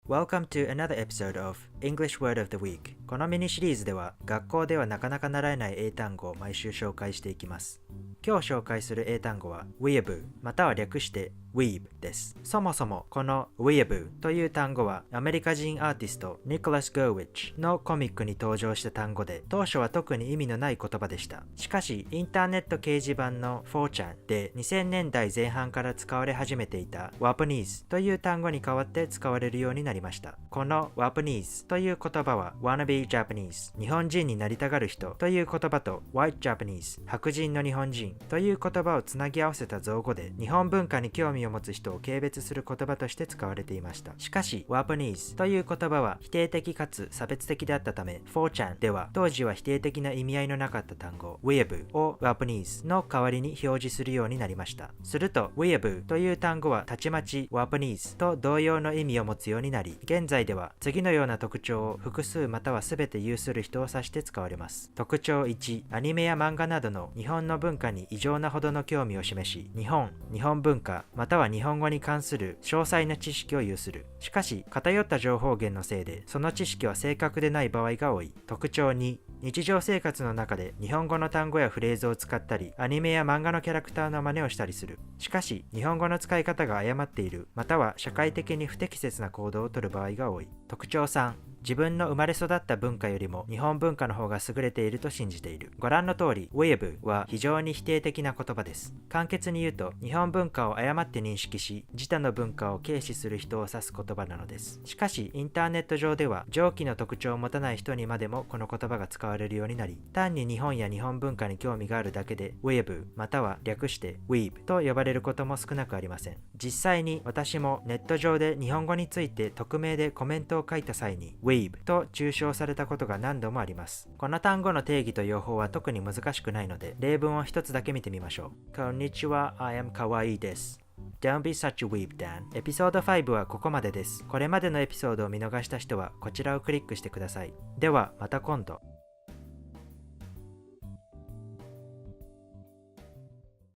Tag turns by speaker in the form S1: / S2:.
S1: Welcome to another episode of English Word of the Week。 このミニシリーズでは学校ではなかなか習えない英単語を毎週紹介していきます。今日紹介する英単語は Weeaboo または略して Weeb です。そもそもこの Weeaboo という単語はアメリカ人アーティスト Nicholas Gurwitch のコミックに登場した単語で、当初は特に意味のない言葉でした。しかしインターネット掲示板の 4chan で2000年代前半から使われ始めていた Wapanese という単語に代わって使われるようになりました。この Wapanese という言葉は Wannabe Japanese 日本人になりたがる人という言葉と White Japanese 白人の日本人という言葉をつなぎ合わせた造語で、日本文化に興味を持つ人を軽蔑する言葉として使われていました。しかし Wapanese という言葉は否定的かつ差別的であったため、 4chan では当時は否定的な意味合いのなかった単語 Weeaboo を Wapanese の代わりに表示するようになりました。すると Weeaboo という単語はたちまち Wapanese と同様の意味を持つようになり、現在では次のような特徴を複数または全て有する人を指して使われます。特徴1、アニメや漫画などの日本の文化に異常なほどの興味を示し、日本文化または日本語に関する詳細な知識を有する。しかし偏った情報源のせいでその知識は正確でない場合が多い。特徴2、日常生活の中で日本語の単語やフレーズを使ったり、アニメや漫画のキャラクターの真似をしたりする。しかし日本語の使い方が誤っている、または社会的に不適切な行動をとる場合が多い。特徴3、自分の生まれ育った文化よりも日本文化の方が優れていると信じている。ご覧の通り Weeaboo は非常に否定的な言葉です。簡潔に言うと、日本文化を誤って認識し自他の文化を軽視する人を指す言葉なのです。しかしインターネット上では上記の特徴を持たない人にまでもこの言葉が使われるようになり、単に日本や日本文化に興味があるだけで Weeaboo または略して Weeb と呼ばれることも少なくありません。実際に私もネット上で日本語について匿名でコメントを書いた際に Weeb と中傷されたことが何度もあります。この単語の定義と用法は特に難しくないので、例文を一つだけ見てみましょう。こんにちは、I am かわいいです。Don't be such a weeb, Dan。 エピソード5はここまでです。これまでのエピソードを見逃した人はこちらをクリックしてください。ではまた今度。